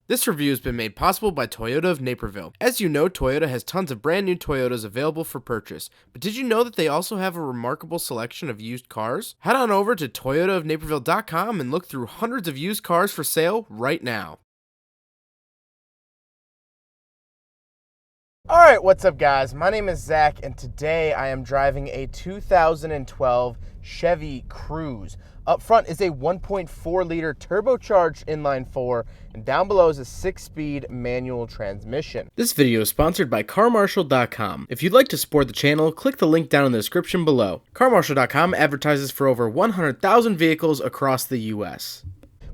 This review has been made possible by Toyota of Naperville. As you know, Toyota has tons of brand new Toyotas available for purchase. But did you know that they also have a remarkable selection of used cars? Head on over to toyotaofnaperville.com and look through hundreds of used cars for sale right now. Alright, what's up guys? My name is Zach and today I am driving a 2012 Chevy Cruze. Up front is a 1.4 liter turbocharged inline 4 and down below is a 6-speed manual transmission. This video is sponsored by CarMarshal.com. If you'd like to support the channel, click the link down in the description below. CarMarshal.com advertises for over 100,000 vehicles across the US.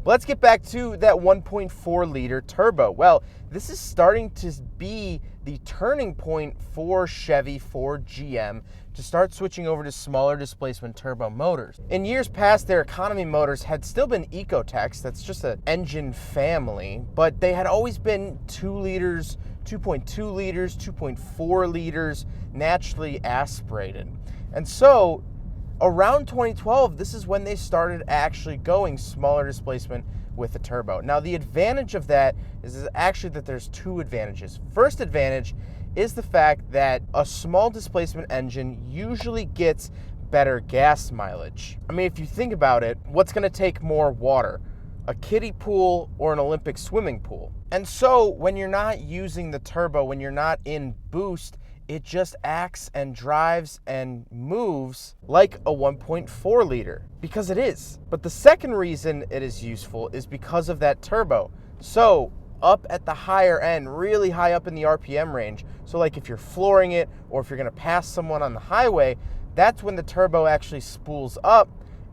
Let's get back to that 1.4 liter turbo. Well, this is starting to be the turning point for Chevy, for GM, to start switching over to smaller displacement turbo motors. In years past, their economy motors had still been Ecotechs, that's just an engine family, but they had always been 2 liters, 2.2 liters, 2.4 liters, naturally aspirated. And so, around 2012, this is when they started actually going smaller displacement with the turbo. Now, the advantage of that is actually that there's two advantages. First advantage is the fact that a small displacement engine usually gets better gas mileage. I mean, if you think about it, what's going to take more water? A kiddie pool or an Olympic swimming pool? And so when you're not using the turbo, when you're not in boost, it just acts and drives and moves like a 1.4 liter, because it is. But the second reason it is useful is because of that turbo. So up at the higher end, really high up in the RPM range, so like if you're flooring it or if you're gonna pass someone on the highway, that's when the turbo actually spools up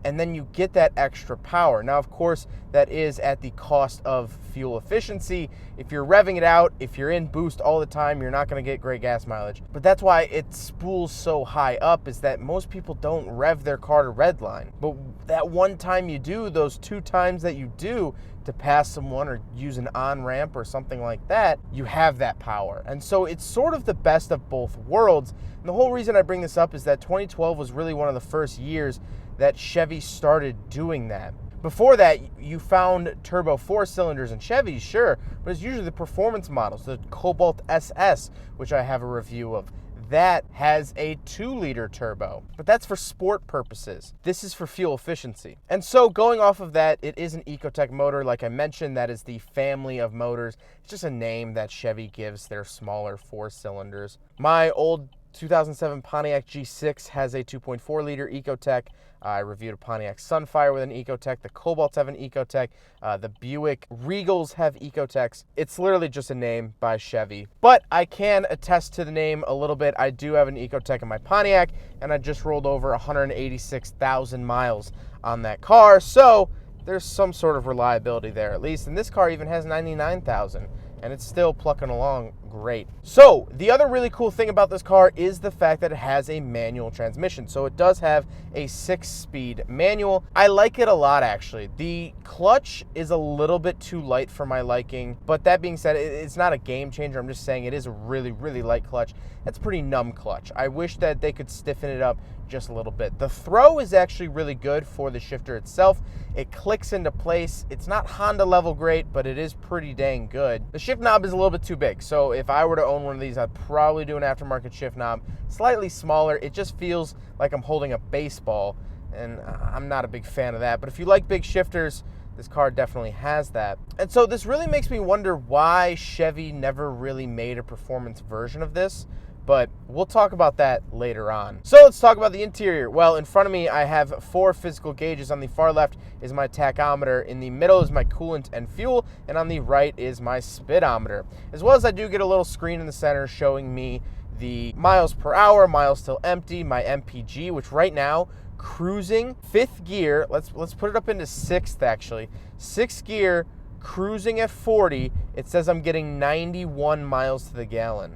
and then you get that extra power. Now, of course, that is at the cost of fuel efficiency. If you're revving it out, if you're in boost all the time, you're not gonna get great gas mileage. But that's why it spools so high up, is that most people don't rev their car to redline. But that one time you do, those 2 times that you do to pass someone or use an on-ramp or something like that, you have that power. And so it's sort of the best of both worlds. And the whole reason I bring this up is that 2012 was really one of the first years that Chevy started doing that. Before that, you found turbo 4-cylinders in Chevys, sure, but it's usually the performance models, the Cobalt SS, which I have a review of. That has a 2-liter turbo, but that's for sport purposes. This is for fuel efficiency. And so going off of that, it is an Ecotech motor. Like I mentioned, that is the family of motors. It's just a name that Chevy gives their smaller 4-cylinders. My old 2007 Pontiac G6 has a 2.4 liter Ecotech. I reviewed a Pontiac Sunfire with an Ecotech. The Cobalts have an Ecotech. The Buick Regals have Ecotechs. It's literally just a name by Chevy. But I can attest to the name a little bit. I do have an Ecotech in my Pontiac, and I just rolled over 186,000 miles on that car. So there's some sort of reliability there at least. And this car even has 99,000. And it's still plucking along great. So the other really cool thing about this car is the fact that it has a manual transmission. So it does have a 6-speed manual. I like it a lot, actually. The clutch is a little bit too light for my liking, but that being said, it's not a game changer. I'm just saying it is a really, really light clutch. That's a pretty numb clutch. I wish that they could stiffen it up just a little bit. The throw is actually really good for the shifter itself. It clicks into place. It's not Honda level great, but it is pretty dang good. The shift knob is a little bit too big, so if I were to own one of these, I'd probably do an aftermarket shift knob. Slightly smaller. It just feels like I'm holding a baseball, and I'm not a big fan of that. But if you like big shifters, this car definitely has that. And so this really makes me wonder why Chevy never really made a performance version of this. But we'll talk about that later on. So let's talk about the interior. Well, in front of me, I have 4 physical gauges. On the far left is my tachometer. In the middle is my coolant and fuel. And on the right is my speedometer. As well as I do get a little screen in the center showing me the miles per hour, miles till empty, my MPG, which right now, cruising 5th gear. Let's put it up into 6th, actually. 6th gear, cruising at 40. It says I'm getting 91 miles to the gallon.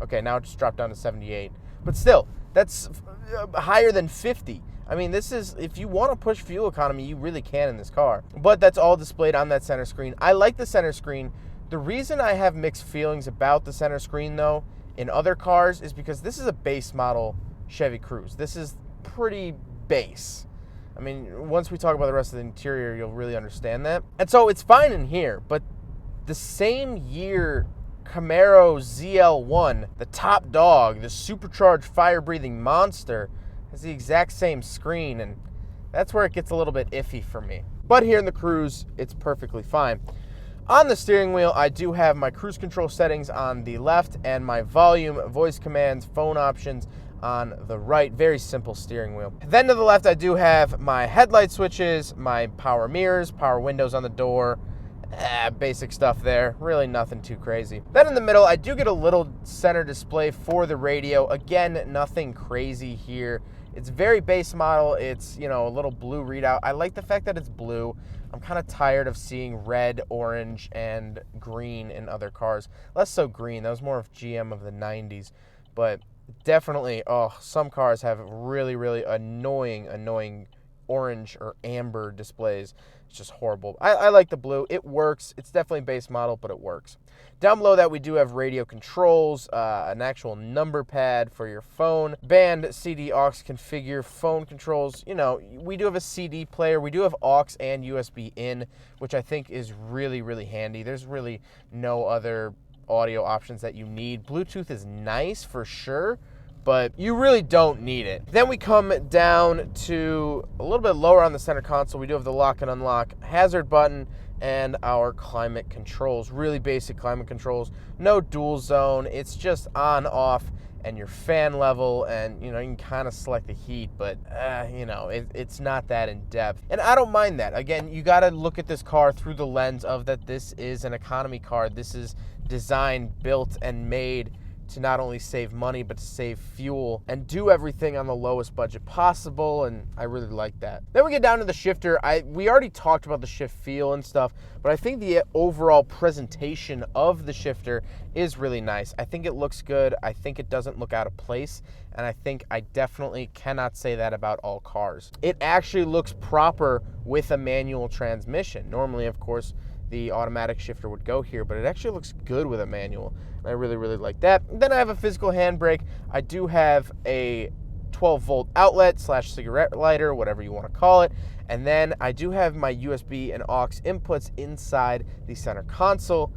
Okay, now it just dropped down to 78. But still, that's higher than 50. I mean, this is, if you want to push fuel economy, you really can in this car. But that's all displayed on that center screen. I like the center screen. The reason I have mixed feelings about the center screen, though, in other cars is because this is a base model Chevy Cruze. This is pretty base. I mean, once we talk about the rest of the interior, you'll really understand that. And so it's fine in here, but the same year Camaro ZL1, the top dog, the supercharged fire-breathing monster, has the exact same screen, and that's where it gets a little bit iffy for me. But here in the Cruze, it's perfectly fine. On the steering wheel, I do have my cruise control settings on the left and my volume, voice commands, phone options on the right. Very simple steering wheel. Then to the left, I do have my headlight switches, my power mirrors, power windows on the door, basic stuff there. Really nothing too crazy. Then in the middle, I do get a little center display for the radio. Again, nothing crazy here. It's very base model. It's, you know, a little blue readout. I like the fact that it's blue. I'm kind of tired of seeing red, orange, and green in other cars. Less so green. That was more of GM of the 90s. But definitely, some cars have really, really annoying orange or amber displays. It's just horrible. I like the blue. It works. It's definitely base model, but it works. Down below that, we do have radio controls, an actual number pad for your phone, band, CD, aux configure, phone controls. You know, we do have a CD player. We do have aux and USB in, which I think is really, really handy. There's really no other audio options that you need. Bluetooth is nice for sure, but you really don't need it. Then we come down to a little bit lower on the center console. We do have the lock and unlock hazard button and our climate controls. Really basic climate controls. No dual zone. It's just on, off, and your fan level, and you know, you can kind of select the heat, but you know, it's not that in depth. And I don't mind that. Again, you got to look at this car through the lens of that this is an economy car. This is designed, built, and made to not only save money, but to save fuel and do everything on the lowest budget possible, and I really like that. Then we get down to the shifter. We already talked about the shift feel and stuff, but I think the overall presentation of the shifter is really nice. I think it looks good. I think it doesn't look out of place, and I think I definitely cannot say that about all cars. It actually looks proper with a manual transmission. Normally, of course, the automatic shifter would go here, but it actually looks good with a manual. I really, really like that. Then I have a physical handbrake. I do have a 12-volt outlet / cigarette lighter, whatever you want to call it. And then I do have my USB and aux inputs inside the center console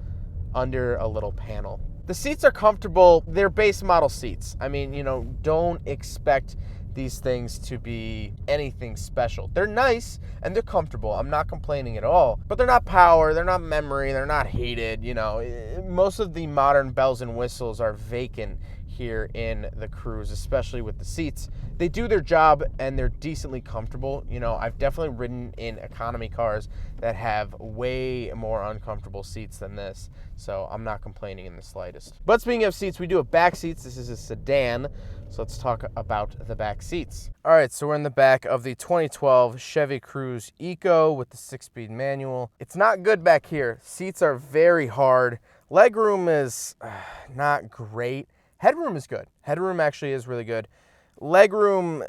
under a little panel. The seats are comfortable. They're base model seats. I mean, you know, don't expect these things to be anything special. They're nice and they're comfortable. I'm not complaining at all, but they're not power, they're not memory, they're not heated. You know, most of the modern bells and whistles are vacant here in the Cruze, especially with the seats. They do their job and they're decently comfortable. You know, I've definitely ridden in economy cars that have way more uncomfortable seats than this, so I'm not complaining in the slightest. But speaking of seats, we do have back seats. This is a sedan, so let's talk about the back seats. All right, so we're in the back of the 2012 Chevy Cruze Eco with the 6-speed manual. It's not good back here. Seats are very hard. Legroom is not great. Headroom is good. Headroom actually is really good. Legroom,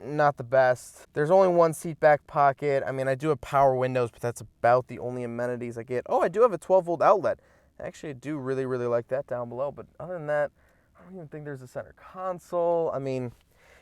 not the best. There's only one seat back pocket. I mean, I do have power windows, but that's about the only amenities I get. Oh, I do have a 12-volt outlet. Actually, I do really, really like that down below. But other than that, I don't even think there's a center console. I mean,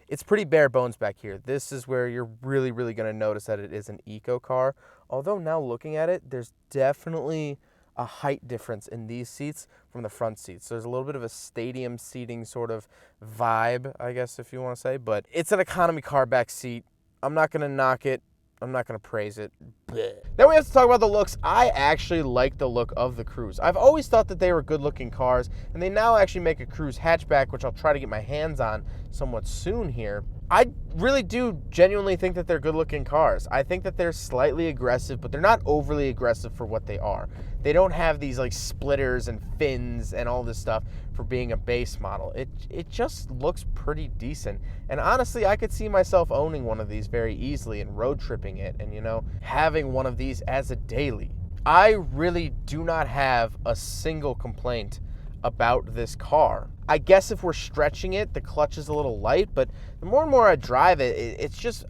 it's pretty bare bones back here. This is where you're really, really going to notice that it is an eco car. Although now looking at it, there's definitely a height difference in these seats from the front seats. So there's a little bit of a stadium seating sort of vibe, I guess, if you want to say, but it's an economy car back seat. I'm not going to knock it. I'm not going to praise it. Blech. Then we have to talk about the looks. I actually like the look of the Cruze. I've always thought that they were good-looking cars, and they now actually make a Cruze hatchback, which I'll try to get my hands on somewhat soon here. I really do genuinely think that they're good-looking cars. I think that they're slightly aggressive, but they're not overly aggressive for what they are. They don't have these like splitters and fins and all this stuff for being a base model. It just looks pretty decent. And honestly, I could see myself owning one of these very easily and road tripping it and, you know, having one of these as a daily. I really do not have a single complaint about this car. I guess if we're stretching it, the clutch is a little light, but the more and more I drive it,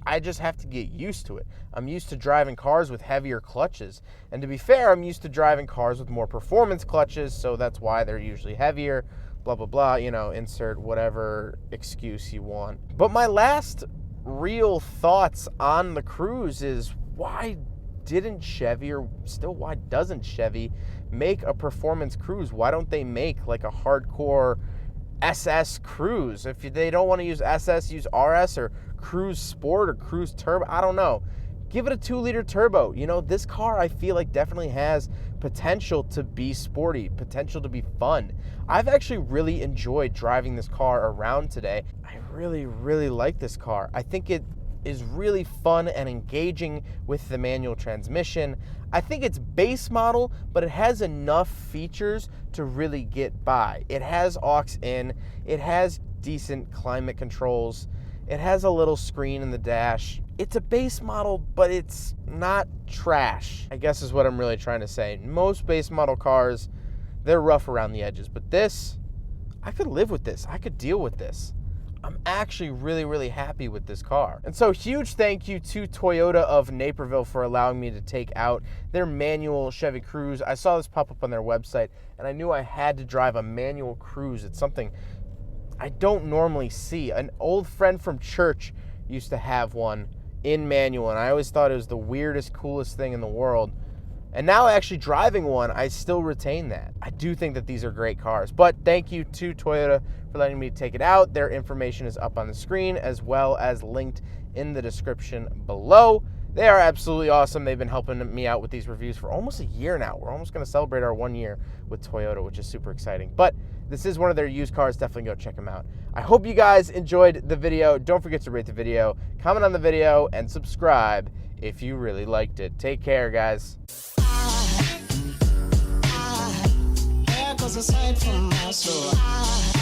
I just have to get used to it. I'm used to driving cars with heavier clutches. And to be fair, I'm used to driving cars with more performance clutches, so that's why they're usually heavier, blah, blah, blah, you know, insert whatever excuse you want. But my last real thoughts on the Cruze is why didn't Chevy, or still why doesn't Chevy, make a performance Cruze, why don't they make like a hardcore SS Cruze? If they don't want to use SS, use RS or Cruze Sport or Cruze Turbo. I don't know. Give it a 2-liter turbo. You know, this car I feel like definitely has potential to be sporty, potential to be fun. I've actually really enjoyed driving this car around today. I really, really like this car. I think it is really fun and engaging with the manual transmission. I think it's base model, but it has enough features to really get by. It has aux in, it has decent climate controls, it has a little screen in the dash. It's a base model, but it's not trash, I guess is what I'm really trying to say. Most base model cars, they're rough around the edges, but this, I could live with this. I could deal with this. I'm actually really, really happy with this car. And so huge thank you to Toyota of Naperville for allowing me to take out their manual Chevy Cruze. I saw this pop up on their website, and I knew I had to drive a manual Cruze. It's something I don't normally see. An old friend from church used to have one in manual, and I always thought it was the weirdest, coolest thing in the world. And now actually driving one, I still retain that. I do think that these are great cars. But thank you to Toyota for letting me take it out. Their information is up on the screen as well as linked in the description below. They are absolutely awesome. They've been helping me out with these reviews for almost a year now. We're almost going to celebrate our 1 year with Toyota, which is super exciting. But this is one of their used cars. Definitely go check them out. I hope you guys enjoyed the video. Don't forget to rate the video, comment on the video, and subscribe if you really liked it. Take care, guys. Aside from my soul.